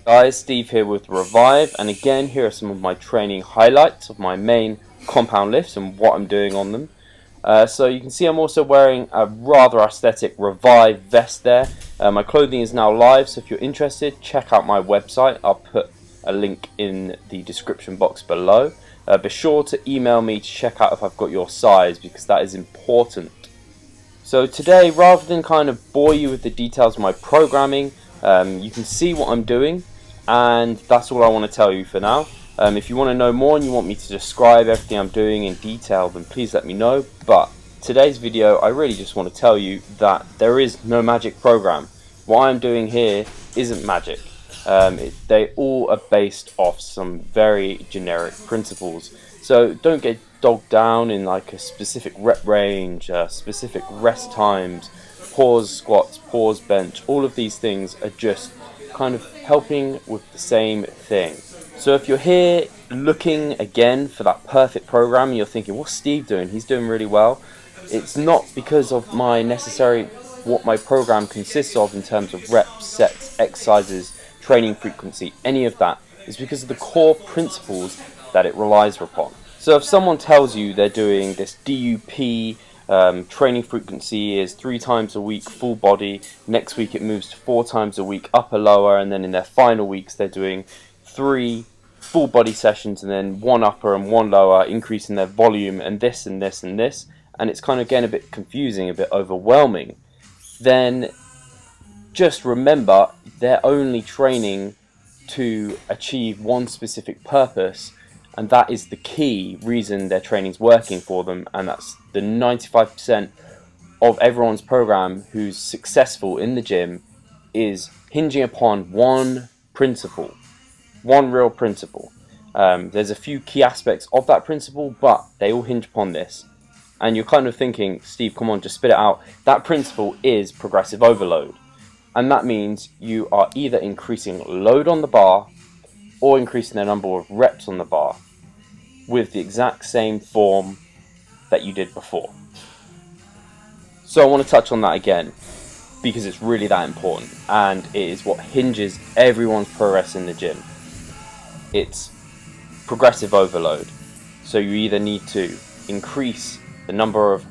Guys, Steve here with Revive, and again here are some of my training highlights of my main compound lifts and what I'm doing on them. So you can see I'm also wearing a rather aesthetic Revive vest there. My clothing is now live, so if you're interested, check out my website. I'll put a link in the description box below. Be sure to email me to check out if I've got your size, because that is important. So today, rather than kind of bore you with the details of my programming, you can see what I'm doing, and that's all I want to tell you for now. If you want to know more and you want me to describe everything I'm doing in detail, then please let me know. But today's video, I really just want to tell you that there is no magic program. What I'm doing here isn't magic. They all are based off some very generic principles. So don't get bogged down in like a specific rep range, specific rest times, pause squats, pause bench. All of these things are just kind of helping with the same thing. So if you're here looking again for that perfect program and you're thinking, what's Steve doing? He's doing really well. It's not because of what my program consists of in terms of reps, sets, exercises, training frequency, any of that. It's because of the core principles that it relies upon. So if someone tells you they're doing this DUP, training frequency is 3 times a week full body, next week it moves to 4 times a week upper lower, and then in their final weeks they're doing 3 full body sessions and then 1 upper and 1 lower, increasing their volume and this and this and this, and it's kind of getting a bit confusing, a bit overwhelming, then just remember they're only training to achieve one specific purpose, and that is the key reason their training's working for them, and that's the 95% of everyone's program who's successful in the gym is hinging upon one principle, one real principle. There's a few key aspects of that principle, but they all hinge upon this. And you're kind of thinking, Steve, come on, just spit it out. That principle is progressive overload. And that means you are either increasing load on the bar or increasing the number of reps on the bar with the exact same form that you did before. So I want to touch on that again because it's really that important, and it is what hinges everyone's progress in the gym. It's progressive overload. So you either need to increase the number of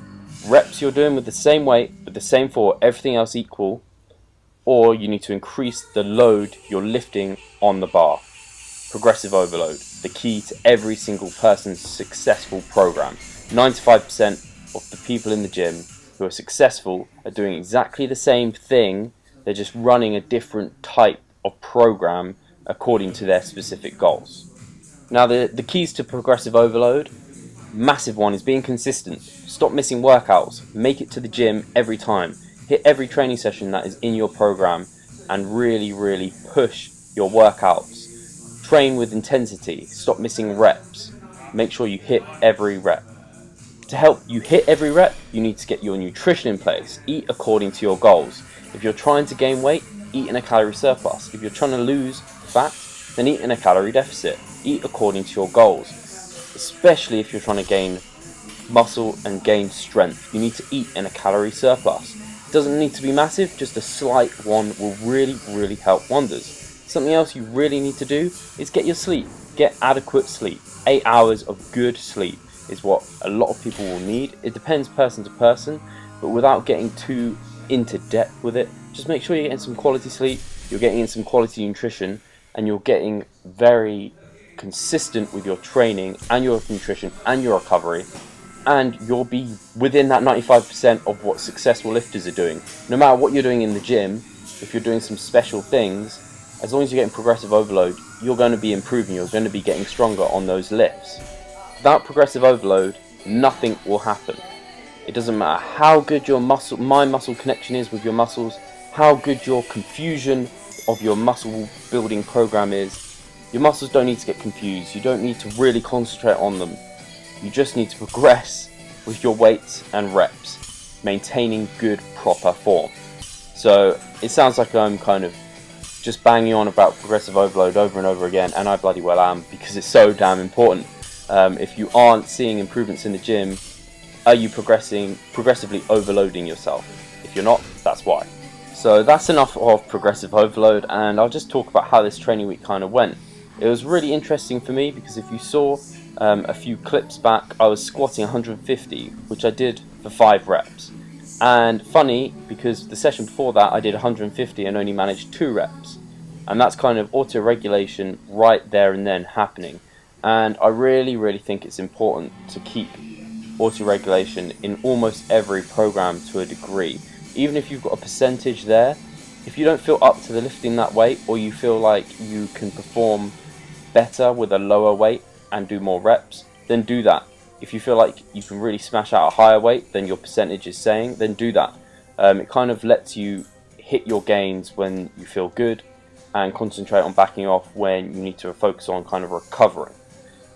reps you're doing with the same weight, with the same force, everything else equal, or you need to increase the load you're lifting on the bar. Progressive overload, the key to every single person's successful program. 95% of the people in the gym who are successful are doing exactly the same thing, they're just running a different type of program according to their specific goals. Now the keys to progressive overload, massive one is being consistent. Stop missing workouts, make it to the gym every time. Hit every training session that is in your program and really push your workouts. Train with intensity, stop missing reps, make sure you hit every rep. To help you hit every rep, you need to get your nutrition in place, eat according to your goals. If you're trying to gain weight, eat in a calorie surplus. If you're trying to lose fat, then eat in a calorie deficit. Eat according to your goals, especially if you're trying to gain muscle and gain strength. You need to eat in a calorie surplus. It doesn't need to be massive, just a slight one will really help wonders. Something else you really need to do is get your sleep. Get adequate sleep. 8 hours of good sleep is what a lot of people will need. It depends person to person, but without getting too into depth with it, just make sure you're getting some quality sleep, you're getting in some quality nutrition, and you're getting very consistent with your training and your nutrition and your recovery, and you'll be within that 95% of what successful lifters are doing. No matter what you're doing in the gym, if you're doing some special things, as long as you're getting progressive overload, you're going to be improving, you're going to be getting stronger on those lifts. Without progressive overload, nothing will happen. It doesn't matter how good your mind muscle connection is with your muscles, how good your confusion of your muscle building program is. Your muscles don't need to get confused, you don't need to really concentrate on them. You just need to progress with your weights and reps, maintaining good proper form. So it sounds like I'm kind of just banging on about progressive overload over and over again, and I bloody well am, because it's so damn important. If you aren't seeing improvements in the gym, are you progressively overloading yourself? If you're not, that's why. So that's enough of progressive overload, and I'll just talk about how this training week kind of went. It was really interesting for me because if you saw a few clips back, I was squatting 150, which I did for 5 reps. And funny, because the session before that I did 150 and only managed 2 reps. And that's kind of auto-regulation right there and then happening. And I really think it's important to keep auto-regulation in almost every program to a degree. Even if you've got a percentage there, if you don't feel up to the lifting that weight, or you feel like you can perform better with a lower weight and do more reps, then do that. If you feel like you can really smash out a higher weight than your percentage is saying, then do that. It kind of lets you hit your gains when you feel good and concentrate on backing off when you need to focus on kind of recovering.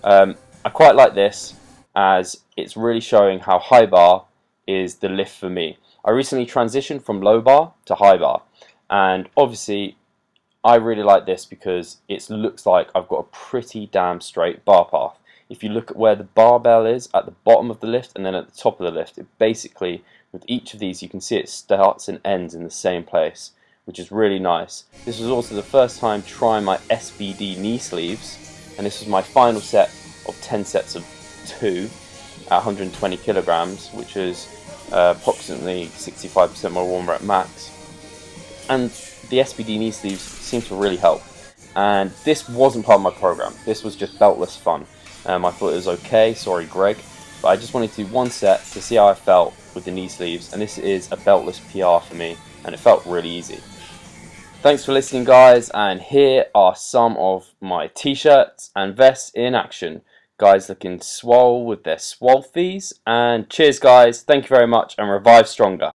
I quite like this as it's really showing how high bar is the lift for me. I recently transitioned from low bar to high bar, and obviously I really like this because it looks like I've got a pretty damn straight bar path. If you look at where the barbell is at the bottom of the lift and then at the top of the lift, it basically, with each of these, you can see it starts and ends in the same place, which is really nice. This was also the first time trying my SBD knee sleeves, and this was my final set of 10 sets of 2 at 120 kilograms, which is approximately 65% my warm rep max. And the SBD knee sleeves seem to really help. And this wasn't part of my program. This was just beltless fun. I thought it was okay, sorry Greg, but I just wanted to do one set to see how I felt with the knee sleeves, and this is a beltless PR for me, and it felt really easy. Thanks for listening, guys, and here are some of my t-shirts and vests in action. Guys looking swole with their swolfies, and cheers guys, thank you very much, and revive stronger.